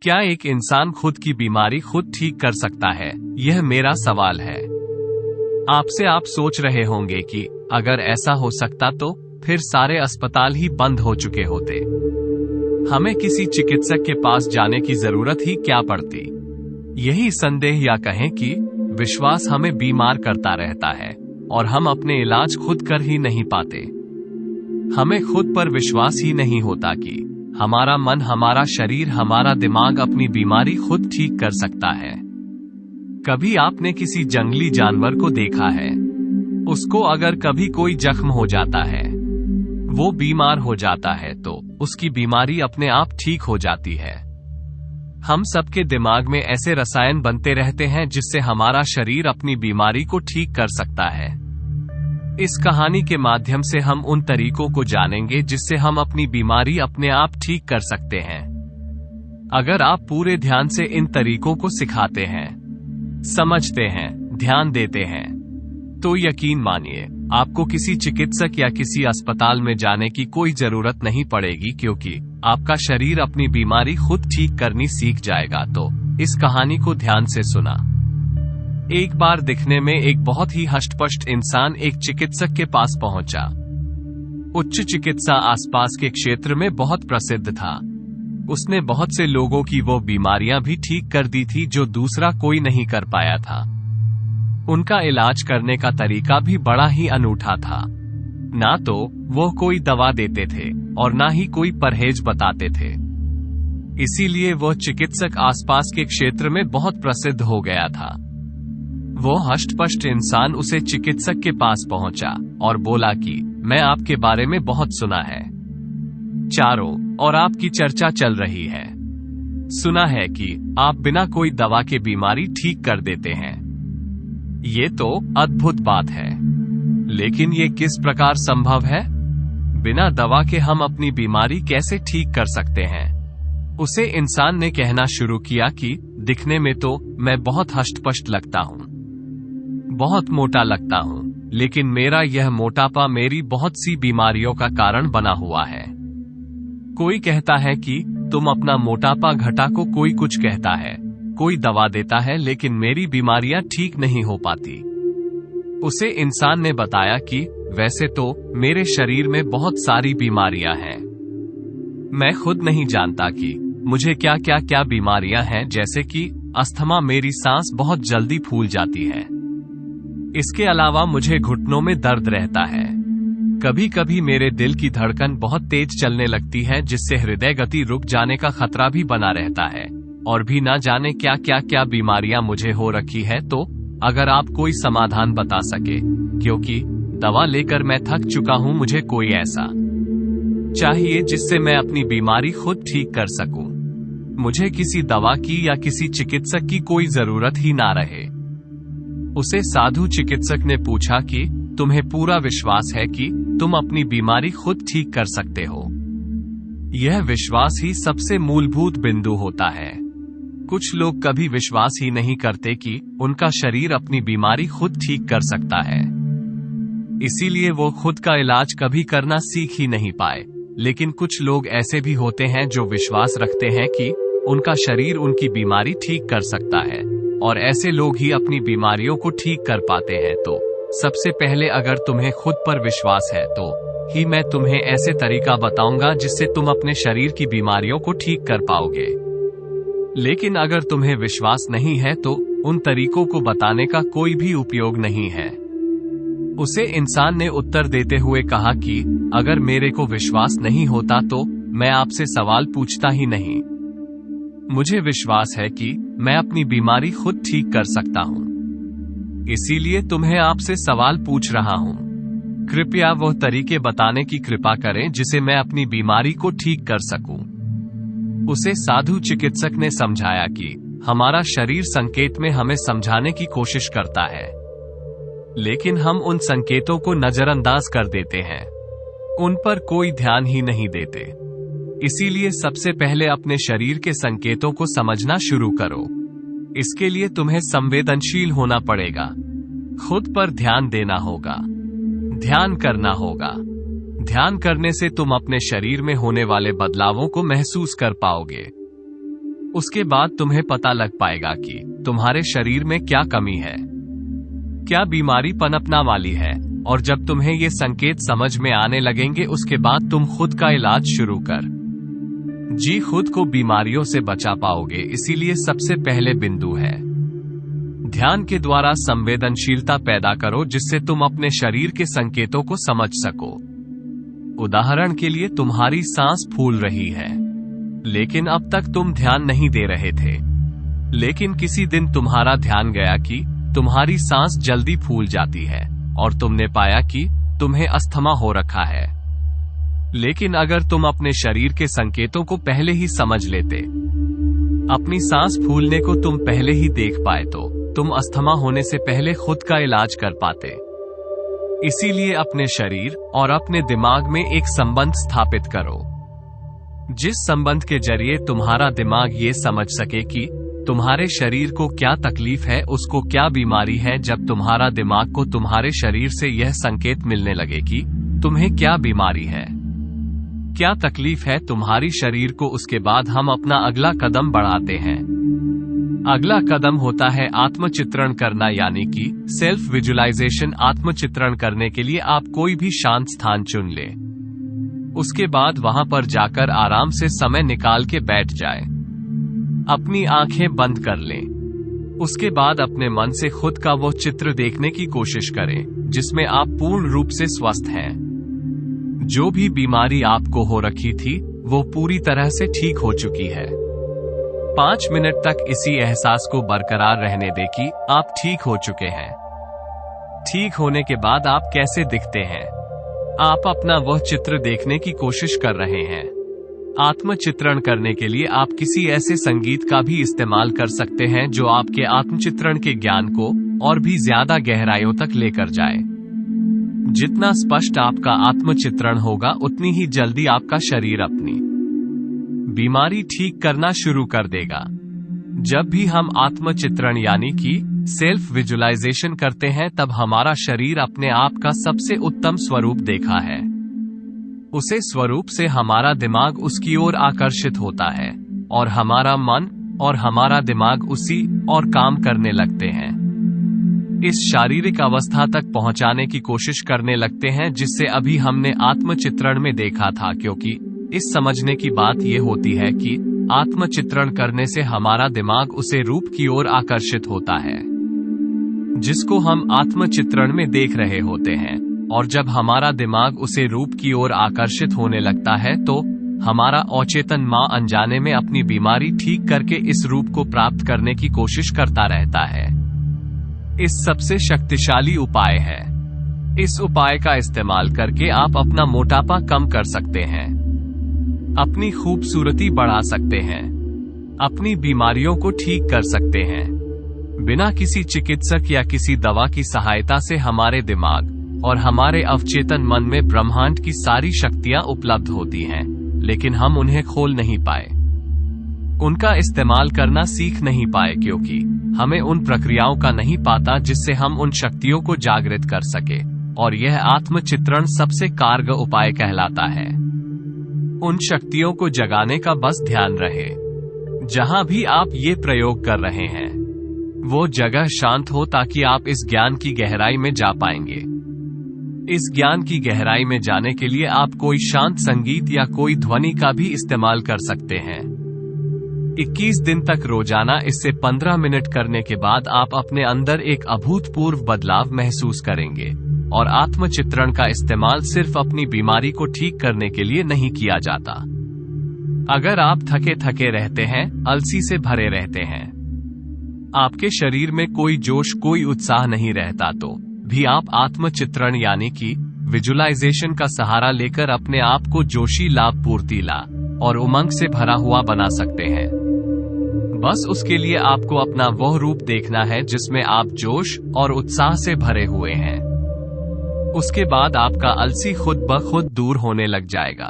क्या एक इंसान खुद की बीमारी खुद ठीक कर सकता है? यह मेरा सवाल है। आपसे आप सोच रहे होंगे कि अगर ऐसा हो सकता तो फिर सारे अस्पताल ही बंद हो चुके होते। हमें किसी चिकित्सक के पास जाने की जरूरत ही क्या पड़ती। यही संदेह या कहें कि विश्वास हमें बीमार करता रहता है और हम अपने इलाज खुद कर ही नहीं पाते। हमें खुद पर विश्वास ही नहीं होता कि हमारा मन, हमारा शरीर, हमारा दिमाग अपनी बीमारी खुद ठीक कर सकता है। कभी आपने किसी जंगली जानवर को देखा है? उसको अगर कभी कोई जख्म हो जाता है, वो बीमार हो जाता है, तो उसकी बीमारी अपने आप ठीक हो जाती है। हम सबके दिमाग में ऐसे रसायन बनते रहते हैं जिससे हमारा शरीर अपनी बीमारी को ठीक कर सकता है। इस कहानी के माध्यम से हम उन तरीकों को जानेंगे जिससे हम अपनी बीमारी अपने आप ठीक कर सकते हैं। अगर आप पूरे ध्यान से इन तरीकों को सिखाते हैं, समझते हैं, ध्यान देते हैं, तो यकीन मानिए आपको किसी चिकित्सक या किसी अस्पताल में जाने की कोई जरूरत नहीं पड़ेगी, क्योंकि आपका शरीर अपनी बीमारी खुद ठीक करनी सीख जाएगा। तो इस कहानी को ध्यान से सुना। एक बार दिखने में एक बहुत ही हष्टपुष्ट इंसान एक चिकित्सक के पास पहुंचा। उच्च चिकित्सा आसपास के क्षेत्र में बहुत प्रसिद्ध था। उसने बहुत से लोगों की वो बीमारियां भी ठीक कर दी थी जो दूसरा कोई नहीं कर पाया था। उनका इलाज करने का तरीका भी बड़ा ही अनूठा था। ना तो वो कोई दवा देते थे और ना ही कोई परहेज बताते थे। इसीलिए वो चिकित्सक आसपास के क्षेत्र में बहुत प्रसिद्ध हो गया था। वो हष्टपुष्ट इंसान उसे चिकित्सक के पास पहुंचा और बोला कि मैं आपके बारे में बहुत सुना है, चारों और आपकी चर्चा चल रही है। सुना है कि आप बिना कोई दवा के बीमारी ठीक कर देते हैं। ये तो अद्भुत बात है, लेकिन ये किस प्रकार संभव है? बिना दवा के हम अपनी बीमारी कैसे ठीक कर सकते हैं? उसे इंसान ने कहना शुरू किया कि दिखने में तो मैं बहुत हष्टपुष्ट लगता हूँ, बहुत मोटा लगता हूँ, लेकिन मेरा यह मोटापा मेरी बहुत सी बीमारियों का कारण बना हुआ है। कोई कहता है कि तुम अपना मोटापा घटा को, कोई कुछ कहता है, कोई दवा देता है, लेकिन मेरी बीमारियां ठीक नहीं हो पाती। उसे इंसान ने बताया कि वैसे तो मेरे शरीर में बहुत सारी बीमारियां हैं। मैं खुद नहीं जानता कि मुझे क्या क्या क्या बीमारियां हैं, जैसे कि अस्थमा, मेरी सांस बहुत जल्दी फूल जाती है। इसके अलावा मुझे घुटनों में दर्द रहता है। कभी कभी मेरे दिल की धड़कन बहुत तेज चलने लगती है, जिससे हृदय गति रुक जाने का खतरा भी बना रहता है। और भी ना जाने क्या क्या क्या बीमारियां मुझे हो रखी है। तो अगर आप कोई समाधान बता सके, क्योंकि दवा लेकर मैं थक चुका हूं, मुझे कोई ऐसा चाहिए जिससे मैं अपनी बीमारी खुद ठीक कर सकूं। मुझे किसी दवा की या किसी चिकित्सक की कोई जरूरत ही ना रहे। उसे साधु चिकित्सक ने पूछा कि तुम्हें पूरा विश्वास है कि तुम अपनी बीमारी खुद ठीक कर सकते हो? यह विश्वास ही सबसे मूलभूत बिंदु होता है। कुछ लोग कभी विश्वास ही नहीं करते कि उनका शरीर अपनी बीमारी खुद ठीक कर सकता है। इसीलिए वो खुद का इलाज कभी करना सीख ही नहीं पाए। लेकिन कुछ लोग ऐसे भी होते हैं जो विश्वास रखते हैं कि उनका शरीर उनकी बीमारी ठीक कर सकता है, और ऐसे लोग ही अपनी बीमारियों को ठीक कर पाते हैं। तो सबसे पहले अगर तुम्हें खुद पर विश्वास है तो ही मैं तुम्हें ऐसे तरीका बताऊंगा जिससे तुम अपने शरीर की बीमारियों को ठीक कर पाओगे। लेकिन अगर तुम्हें विश्वास नहीं है तो उन तरीकों को बताने का कोई भी उपयोग नहीं है। उसे इंसान ने उत्तर देते हुए कहा कि अगर मेरे को विश्वास नहीं होता तो मैं आपसे सवाल पूछता ही नहीं। मुझे विश्वास है कि मैं अपनी बीमारी खुद ठीक कर सकता हूँ, इसीलिए तुम्हें आपसे सवाल पूछ रहा हूँ। कृपया वह तरीके बताने की कृपा करें जिसे मैं अपनी बीमारी को ठीक कर सकूं। उसे साधु चिकित्सक ने समझाया कि हमारा शरीर संकेत में हमें समझाने की कोशिश करता है, लेकिन हम उन संकेतों को नजरअंदाज कर देते हैं, उन पर कोई ध्यान ही नहीं देते। इसीलिए सबसे पहले अपने शरीर के संकेतों को समझना शुरू करो। इसके लिए तुम्हें संवेदनशील होना पड़ेगा, खुद पर ध्यान देना होगा, ध्यान करना होगा। ध्यान करने से तुम अपने शरीर में होने वाले बदलावों को महसूस कर पाओगे। उसके बाद तुम्हें पता लग पाएगा कि तुम्हारे शरीर में क्या कमी है, क्या बीमारी पनपना वाली है। और जब तुम्हें ये संकेत समझ में आने लगेंगे, उसके बाद तुम खुद का इलाज शुरू कर खुद को बीमारियों से बचा पाओगे। इसीलिए सबसे पहले बिंदु है, ध्यान के द्वारा संवेदनशीलता पैदा करो, जिससे तुम अपने शरीर के संकेतों को समझ सको। उदाहरण के लिए, तुम्हारी सांस फूल रही है, लेकिन अब तक तुम ध्यान नहीं दे रहे थे। लेकिन किसी दिन तुम्हारा ध्यान गया कि तुम्हारी सांस जल्दी फूल जाती है और तुमने पाया कि तुम्हें अस्थमा हो रखा है। लेकिन अगर तुम अपने शरीर के संकेतों को पहले ही समझ लेते, अपनी सांस फूलने को तुम पहले ही देख पाए, तो तुम अस्थमा होने से पहले खुद का इलाज कर पाते। इसीलिए अपने शरीर और अपने दिमाग में एक संबंध स्थापित करो, जिस संबंध के जरिए तुम्हारा दिमाग ये समझ सके कि तुम्हारे शरीर को क्या तकलीफ है, उसको क्या बीमारी है। जब तुम्हारा दिमाग को तुम्हारे शरीर से यह संकेत मिलने लगे कि तुम्हें क्या बीमारी है, क्या तकलीफ है तुम्हारी शरीर को, उसके बाद हम अपना अगला कदम बढ़ाते हैं। अगला कदम होता है आत्मचित्रण करना, यानी कि सेल्फ विजुअलाइजेशन। आत्मचित्रण करने के लिए आप कोई भी शांत स्थान चुन ले, उसके बाद वहां पर जाकर आराम से समय निकाल के बैठ जाए, अपनी आंखें बंद कर लें। उसके बाद अपने मन से खुद का वो चित्र देखने की कोशिश करें जिसमें आप पूर्ण रूप से स्वस्थ हैं। जो भी बीमारी आपको हो रखी थी वो पूरी तरह से ठीक हो चुकी है। 5 मिनट तक इसी एहसास को बरकरार रहने दें कि आप ठीक हो चुके हैं। ठीक होने के बाद आप कैसे दिखते हैं, आप अपना वह चित्र देखने की कोशिश कर रहे हैं। आत्मचित्रण करने के लिए आप किसी ऐसे संगीत का भी इस्तेमाल कर सकते हैं जो आपके आत्मचित्रण के ज्ञान को और भी ज्यादा गहराइयों तक लेकर जाए। जितना स्पष्ट आपका आत्मचित्रण होगा, उतनी ही जल्दी आपका शरीर अपनी बीमारी ठीक करना शुरू कर देगा। जब भी हम आत्मचित्रण यानी कि सेल्फ विजुअलाइजेशन करते हैं, तब हमारा शरीर अपने आप का सबसे उत्तम स्वरूप देखा है, उसे स्वरूप से हमारा दिमाग उसकी ओर आकर्षित होता है और हमारा मन और हमारा दिमाग उसी और काम करने लगते हैं। इस शारीरिक अवस्था तक पहुंचाने की कोशिश करने लगते हैं जिससे अभी हमने आत्मचित्रण में देखा था, क्योंकि इस समझने की बात यह होती है कि आत्मचित्रण करने से हमारा दिमाग उसे रूप की ओर आकर्षित होता है जिसको हम आत्मचित्रण में देख रहे होते हैं। और जब हमारा दिमाग उसे रूप की ओर आकर्षित होने लगता है तो हमारा अवचेतन मां अनजाने में अपनी बीमारी ठीक करके इस रूप को प्राप्त करने की कोशिश करता रहता है। इस सबसे शक्तिशाली उपाय है। इस उपाय का इस्तेमाल करके आप अपना मोटापा कम कर सकते हैं, अपनी खूबसूरती बढ़ा सकते हैं, अपनी बीमारियों को ठीक कर सकते हैं। बिना किसी चिकित्सक या किसी दवा की सहायता से हमारे दिमाग और हमारे अवचेतन मन में ब्रह्मांड की सारी शक्तियां उपलब्ध होती हैं, लेकिन हम उन्हें खोल नहीं पाए, उनका इस्तेमाल करना सीख नहीं पाए, क्योंकि हमें उन प्रक्रियाओं का नहीं पाता जिससे हम उन शक्तियों को जागृत कर सके। और यह आत्मचित्रण सबसे कारगर उपाय कहलाता है। उन शक्तियों को जगाने का बस ध्यान रहे। जहां भी आप ये प्रयोग कर रहे हैं वो जगह शांत हो, ताकि आप इस ज्ञान की गहराई में जा पाएंगे। इस ज्ञान की गहराई में जाने के लिए आप कोई शांत संगीत या कोई ध्वनि का भी इस्तेमाल कर सकते हैं। 21 दिन तक रोजाना इससे 15 मिनट करने के बाद आप अपने अंदर एक अभूतपूर्व बदलाव महसूस करेंगे। और आत्मचित्रण का इस्तेमाल सिर्फ अपनी बीमारी को ठीक करने के लिए नहीं किया जाता। अगर आप थके थके रहते हैं, अलसी से भरे रहते हैं, आपके शरीर में कोई जोश कोई उत्साह नहीं रहता, तो भी आप आत्मचित्रण यानी कि विजुअलाइजेशन का सहारा लेकर अपने आप को जोशीला, फुर्तीला और उमंग से भरा हुआ बना सकते हैं। बस उसके लिए आपको अपना वह रूप देखना है जिसमें आप जोश और उत्साह से भरे हुए हैं। उसके बाद आपका अलसी खुद ब खुद दूर होने लग जाएगा।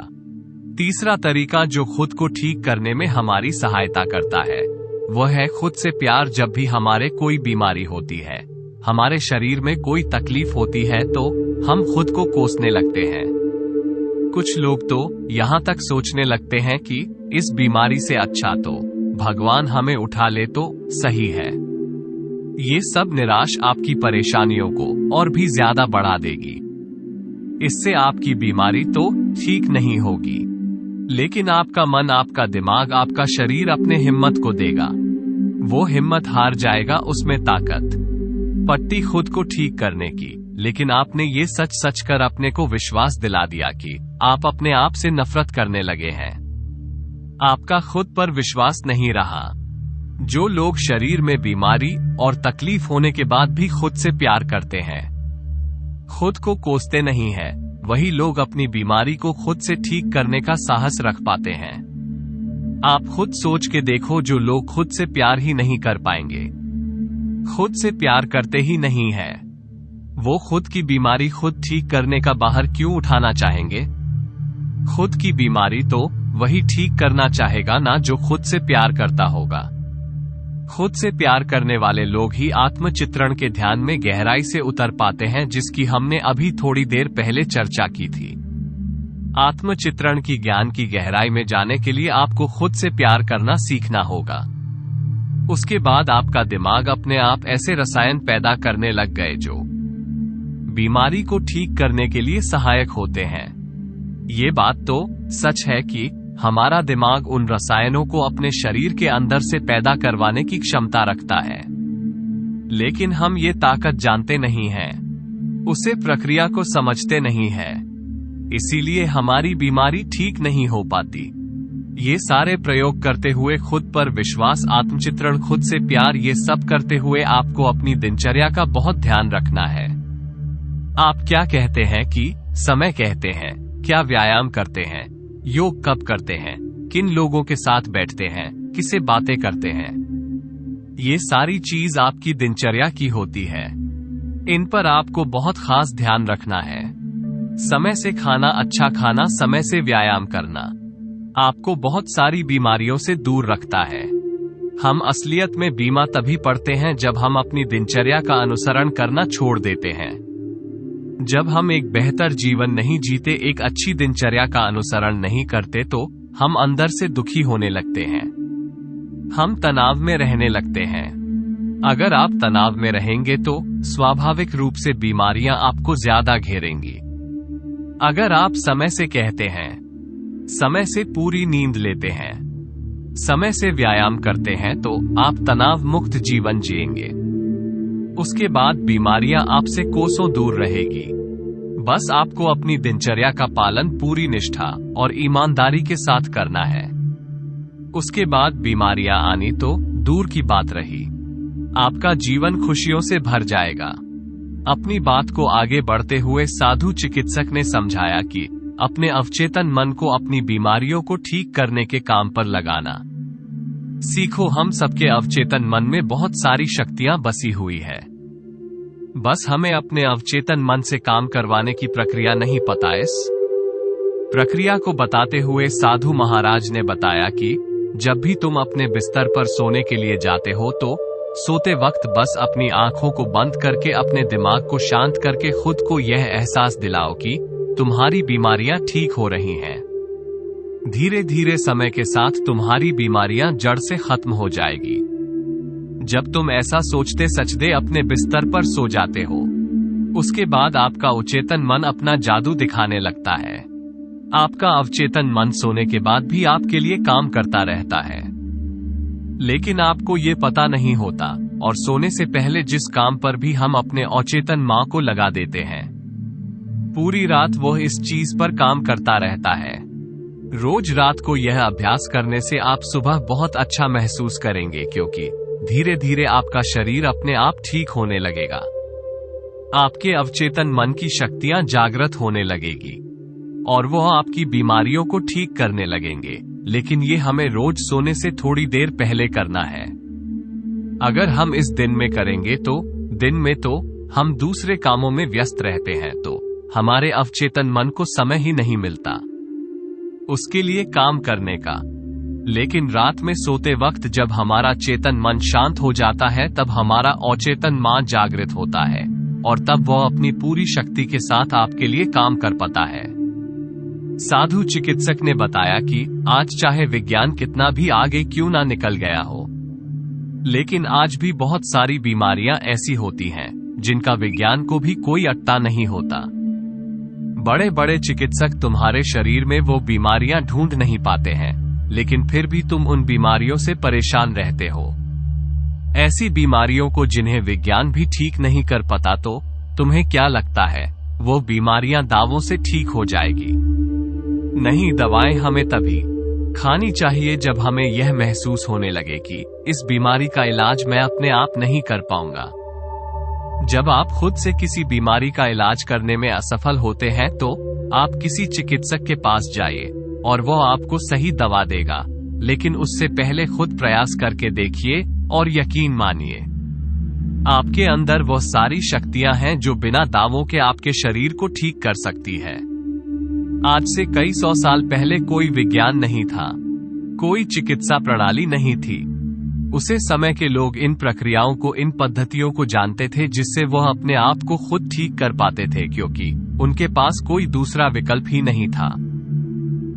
तीसरा तरीका जो खुद को ठीक करने में हमारी सहायता करता है वह है खुद से प्यार। जब भी हमारे कोई बीमारी होती है, हमारे शरीर में कोई तकलीफ होती है, तो हम खुद को कोसने लगते हैं। कुछ लोग तो यहाँ तक सोचने लगते हैं कि इस बीमारी से अच्छा तो भगवान हमें उठा ले तो सही है। ये सब निराश आपकी परेशानियों को और भी ज्यादा बढ़ा देगी। इससे आपकी बीमारी तो ठीक नहीं होगी, लेकिन आपका मन, आपका दिमाग, आपका शरीर अपने हिम्मत को देगा। वो हिम्मत हार जाएगा, उसमें ताकत पट्टी खुद को ठीक करने की। लेकिन आपने ये सच कर अपने को विश्वास दिला दिया कि आप अपने आप से नफरत करने लगे हैं। आपका खुद पर विश्वास नहीं रहा। जो लोग शरीर में बीमारी और तकलीफ होने के बाद भी खुद से प्यार करते हैं, खुद को कोसते नहीं है, वही लोग अपनी बीमारी को खुद से ठीक करने का साहस रख पाते हैं। आप खुद सोच के देखो, जो लोग खुद से प्यार ही नहीं कर पाएंगे, खुद से प्यार करते ही नहीं है, वो खुद की बीमारी खुद ठीक करने का बाहर क्यों उठाना चाहेंगे? खुद की बीमारी तो वही ठीक करना चाहेगा ना जो खुद से प्यार करता होगा। खुद से प्यार करने वाले लोग ही आत्मचित्रण के ध्यान में गहराई से उतर पाते हैं, जिसकी हमने अभी थोड़ी देर पहले चर्चा की थी। आत्मचित्रण की ज्ञान की गहराई में जाने के लिए आपको खुद से प्यार करना सीखना होगा। उसके बाद आपका दिमाग अपने आप ऐसे रसायन पैदा करने लग गए जो बीमारी को ठीक करने के लिए सहायक होते हैं। ये बात तो सच है कि हमारा दिमाग उन रसायनों को अपने शरीर के अंदर से पैदा करवाने की क्षमता रखता है, लेकिन हम ये ताकत जानते नहीं हैं, उसे प्रक्रिया को समझते नहीं है, इसीलिए हमारी बीमारी ठीक नहीं हो पाती। ये सारे प्रयोग करते हुए खुद पर विश्वास, आत्मचित्रण, खुद से प्यार, ये सब करते हुए आपको अपनी दिनचर्या का बहुत ध्यान रखना है। आप क्या कहते हैं कि समय कहते हैं, क्या व्यायाम करते हैं, योग कब करते हैं, किन लोगों के साथ बैठते हैं, किससे बातें करते हैं, ये सारी चीज आपकी दिनचर्या की होती है। इन पर आपको बहुत खास ध्यान रखना है। समय से खाना, अच्छा खाना, समय से व्यायाम करना आपको बहुत सारी बीमारियों से दूर रखता है। हम असलियत में बीमा तभी पड़ते हैं जब हम अपनी दिनचर्या का अनुसरण करना छोड़ देते हैं। जब हम एक बेहतर जीवन नहीं जीते, एक अच्छी दिनचर्या का अनुसरण नहीं करते, तो हम अंदर से दुखी होने लगते हैं, हम तनाव में रहने लगते हैं। अगर आप तनाव में रहेंगे तो स्वाभाविक रूप से बीमारियां आपको ज्यादा घेरेंगी। अगर आप समय से कहते हैं, समय से पूरी नींद लेते हैं, समय से व्यायाम करते हैं, तो आप तनाव मुक्त जीवन जिएंगे। उसके बाद बीमारियां आपसे कोसों दूर रहेगी। बस आपको अपनी दिनचर्या का पालन पूरी निष्ठा और ईमानदारी के साथ करना है। उसके बाद बीमारियां आनी तो दूर की बात रही, आपका जीवन खुशियों से भर जाएगा। अपनी बात को आगे बढ़ते हुए साधु चिकित्सक ने समझाया कि अपने अवचेतन मन को अपनी बीमारियों को ठीक करने के काम पर लगाना सीखो। हम सबके अवचेतन मन में बहुत सारी शक्तियां बसी हुई है, बस हमें अपने अवचेतन मन से काम करवाने की प्रक्रिया नहीं पता। इस प्रक्रिया को बताते हुए साधु महाराज ने बताया कि जब भी तुम अपने बिस्तर पर सोने के लिए जाते हो, तो सोते वक्त बस अपनी आंखों को बंद करके अपने दिमाग को शांत करके खुद को यह एहसास दिलाओ कि तुम्हारी बीमारियां ठीक हो रही हैं। धीरे धीरे समय के साथ तुम्हारी बीमारियां जड़ से खत्म हो जाएगी। जब तुम ऐसा सोचते सचदे अपने बिस्तर पर सो जाते हो, उसके बाद आपका अवचेतन मन अपना जादू दिखाने लगता है। आपका अवचेतन मन सोने के बाद भी आपके लिए काम करता रहता है, लेकिन आपको ये पता नहीं होता। और सोने से पहले जिस काम पर भी हम अपने अवचेतन मां को लगा देते हैं, पूरी रात वो इस चीज पर काम करता रहता है। रोज रात को यह अभ्यास करने से आप सुबह बहुत अच्छा महसूस करेंगे, क्योंकि धीरे धीरे आपका शरीर अपने आप ठीक होने लगेगा। आपके अवचेतन मन की शक्तियां जागृत होने लगेगी और वो आपकी बीमारियों को ठीक करने लगेंगे। लेकिन ये हमें रोज सोने से थोड़ी देर पहले करना है। अगर हम इस दिन में करेंगे तो दिन में तो हम दूसरे कामों में व्यस्त रहते हैं, तो हमारे अवचेतन मन को समय ही नहीं मिलता उसके लिए काम करने का। लेकिन रात में सोते वक्त जब हमारा चेतन मन शांत हो जाता है, तब हमारा अवचेतन मन जागृत होता है और तब वह अपनी पूरी शक्ति के साथ आपके लिए काम कर पाता है। साधु चिकित्सक ने बताया कि आज चाहे विज्ञान कितना भी आगे क्यों ना निकल गया हो, लेकिन आज भी बहुत सारी बीमारियां ऐसी होती हैं जिनका विज्ञान को भी कोई अट्टा नहीं होता। बड़े बड़े चिकित्सक तुम्हारे शरीर में वो बीमारियां ढूंढ नहीं पाते हैं, लेकिन फिर भी तुम उन बीमारियों से परेशान रहते हो। ऐसी बीमारियों को जिन्हें विज्ञान भी ठीक नहीं कर पाता, तो तुम्हें क्या लगता है वो बीमारियां दावों से ठीक हो जाएगी? नहीं, दवाएं हमें तभी खानी चाहिए जब हमें यह महसूस होने लगे कि इस बीमारी का इलाज मैं अपने आप नहीं कर पाऊंगा। जब आप खुद से किसी बीमारी का इलाज करने में असफल होते हैं तो आप किसी चिकित्सक के पास जाइए और वो आपको सही दवा देगा, लेकिन उससे पहले खुद प्रयास करके देखिए और यकीन मानिए, आपके अंदर वो सारी शक्तियां हैं जो बिना दावों के आपके शरीर को ठीक कर सकती है। आज से कई 100 साल पहले कोई विज्ञान नहीं था, कोई चिकित्सा प्रणाली नहीं थी। उसे समय के लोग इन प्रक्रियाओं को, इन पद्धतियों को जानते थे जिससे वह अपने आप को खुद ठीक कर पाते थे, क्योंकि उनके पास कोई दूसरा विकल्प ही नहीं था।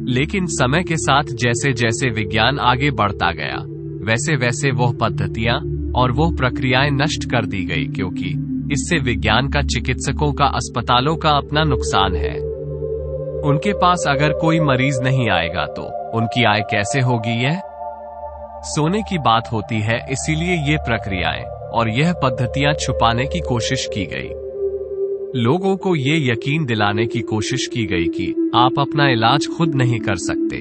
लेकिन समय के साथ जैसे जैसे विज्ञान आगे बढ़ता गया, वैसे वैसे वह पद्धतियां और वह प्रक्रियाएं नष्ट कर दी गई, क्योंकि इससे विज्ञान का, चिकित्सकों का, अस्पतालों का अपना नुकसान है। उनके पास अगर कोई मरीज नहीं आएगा तो उनकी आय कैसे होगी? यह सोने की बात होती है। इसीलिए ये प्रक्रियाएं और यह पद्धतियां छुपाने की कोशिश की गई। लोगों को ये यकीन दिलाने की कोशिश की गई कि आप अपना इलाज खुद नहीं कर सकते।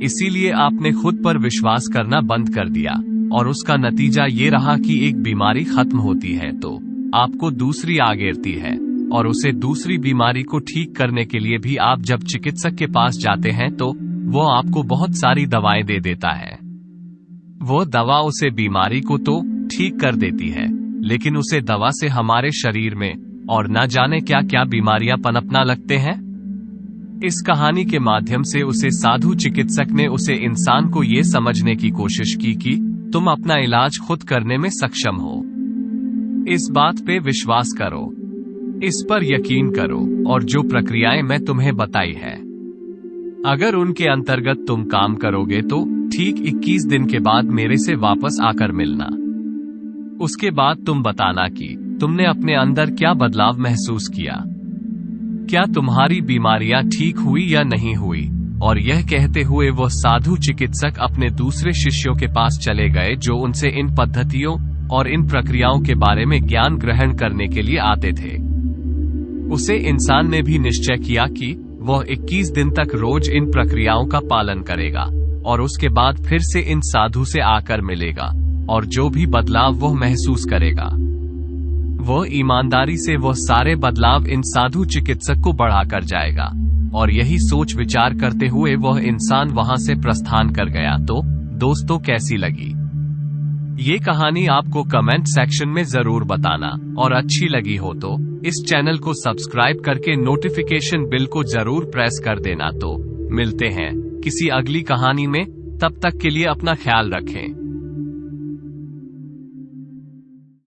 इसीलिए आपने खुद पर विश्वास करना बंद कर दिया और उसका नतीजा ये रहा कि एक बीमारी खत्म होती है तो आपको दूसरी आ घेरती है, और उसे दूसरी बीमारी को ठीक करने के लिए भी आप जब चिकित्सक के पास जाते हैं तो वो आपको बहुत सारी दवाएं दे देता है। वो दवा उसे बीमारी को तो ठीक कर देती है, लेकिन उसे दवा से हमारे शरीर में और न जाने क्या क्या बीमारियां पनपना लगते हैं। इस कहानी के माध्यम से उसे साधु चिकित्सक ने उसे इंसान को ये समझने की कोशिश की कि तुम अपना इलाज खुद करने में सक्षम हो। इस बात पे विश्वास करो, इस पर यकीन करो, और जो प्रक्रियाएं मैं तुम्हें बताई है, अगर उनके अंतर्गत तुम काम करोगे तो ठीक 21 दिन के बाद मेरे से वापस आकर मिलना। उसके बाद तुम बताना कि तुमने अपने अंदर क्या बदलाव महसूस किया, क्या तुम्हारी बीमारियां ठीक हुई या नहीं हुई। और यह कहते हुए वह साधु चिकित्सक अपने दूसरे शिष्यों के पास चले गए जो उनसे इन पद्धतियों और इन प्रक्रियाओं के बारे में ज्ञान ग्रहण करने के लिए आते थे। उसे इंसान ने भी निश्चय किया कि वह 21 दिन तक रोज इन प्रक्रियाओं का पालन करेगा और उसके बाद फिर से इन साधु से आकर मिलेगा, और जो भी बदलाव वह महसूस करेगा वह ईमानदारी से वह सारे बदलाव इन साधु चिकित्सक को बढ़ाकर जाएगा। और यही सोच विचार करते हुए वह इंसान वहां से प्रस्थान कर गया। तो दोस्तों, कैसी लगी ये कहानी? आपको कमेंट सेक्शन में जरूर बताना, और अच्छी लगी हो तो इस चैनल को सब्सक्राइब करके नोटिफिकेशन बिल को जरूर प्रेस कर देना। तो मिलते हैं किसी अगली कहानी में, तब तक के लिए अपना ख्याल रखें।